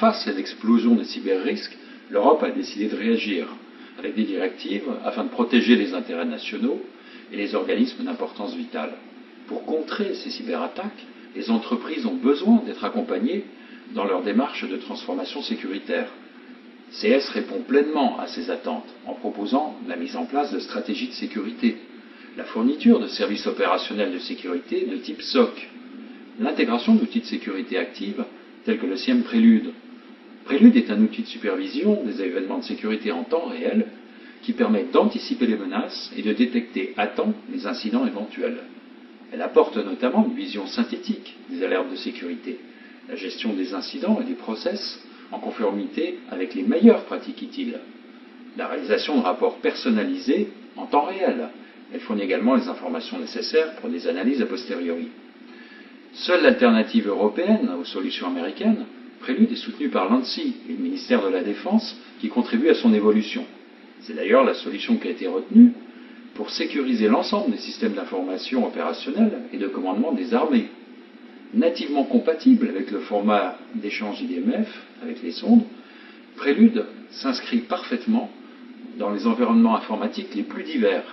face à l'explosion des cyberrisques, l'Europe a décidé de réagir avec des directives afin de protéger les intérêts nationaux et les organismes d'importance vitale. Pour contrer ces cyberattaques, les entreprises ont besoin d'être accompagnées dans leur démarche de transformation sécuritaire. CS répond pleinement à ces attentes en proposant la mise en place de stratégies de sécurité, la fourniture de services opérationnels de sécurité de type SOC, l'intégration d'outils de sécurité active tels que le SIEM Prélude. Prélude est un outil de supervision des événements de sécurité en temps réel qui permet d'anticiper les menaces et de détecter à temps les incidents éventuels. Elle apporte notamment une vision synthétique des alertes de sécurité, la gestion des incidents et des process en conformité avec les meilleures pratiques utiles, la réalisation de rapports personnalisés en temps réel. Elle fournit également les informations nécessaires pour des analyses a posteriori. Seule l'alternative européenne aux solutions américaines, Prélude est soutenue par l'ANSSI et le ministère de la Défense qui contribue à son évolution. C'est d'ailleurs la solution qui a été retenue pour sécuriser l'ensemble des systèmes d'information opérationnels et de commandement des armées. Nativement compatible avec le format d'échange IDMF, avec les sondes, Prélude s'inscrit parfaitement dans les environnements informatiques les plus divers.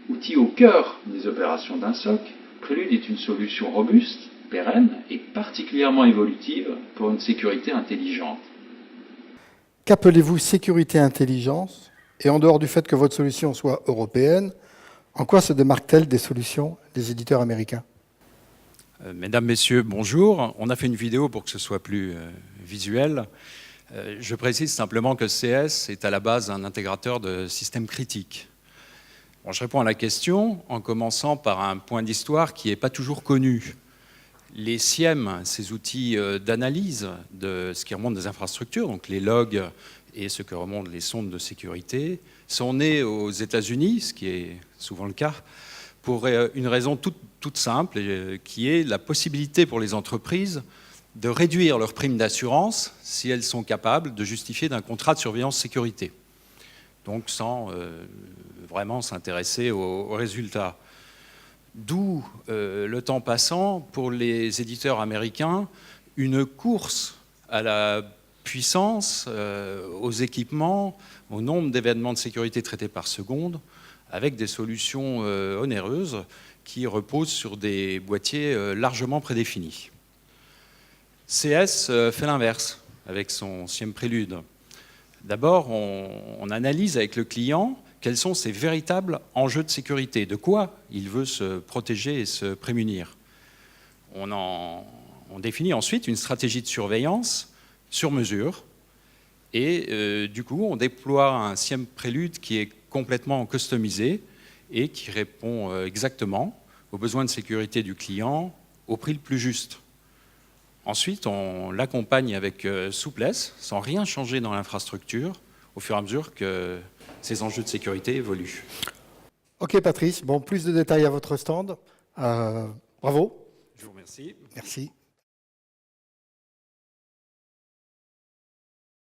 Outil au cœur des opérations d'un SOC, Prélude est une solution robuste, pérenne et particulièrement évolutive pour une sécurité intelligente. Qu'appelez-vous sécurité intelligence? Et en dehors du fait que votre solution soit européenne, en quoi se démarque-t-elle des solutions des éditeurs américains? Mesdames, Messieurs, bonjour. On a fait une vidéo pour que ce soit plus visuel. Je précise simplement que CS est à la base un intégrateur de systèmes critiques. Bon, je réponds à la question en commençant par un point d'histoire qui n'est pas toujours connu. Les SIEM, ces outils d'analyse de ce qui remonte des infrastructures, donc les logs et ce que remontent les sondes de sécurité, sont nés aux États-Unis, ce qui est souvent le cas, pour une raison toute simple, qui est la possibilité pour les entreprises de réduire leur prime d'assurance si elles sont capables de justifier d'un contrat de surveillance sécurité. Donc sans vraiment s'intéresser aux résultats. D'où, le temps passant, pour les éditeurs américains, une course à la puissance, aux équipements, au nombre d'événements de sécurité traités par seconde, avec des solutions onéreuses qui reposent sur des boîtiers largement prédéfinis. CS fait l'inverse avec son SIEM Prélude. D'abord, on analyse avec le client quels sont ses véritables enjeux de sécurité, de quoi il veut se protéger et se prémunir. On définit ensuite une stratégie de surveillance sur mesure et du coup, on déploie un SIEM Prélude qui est complètement customisé et qui répond exactement aux besoins de sécurité du client au prix le plus juste. Ensuite, on l'accompagne avec souplesse, sans rien changer dans l'infrastructure, au fur et à mesure que ces enjeux de sécurité évoluent. Ok Patrice, bon, plus de détails à votre stand. Bravo. Je vous remercie. Merci.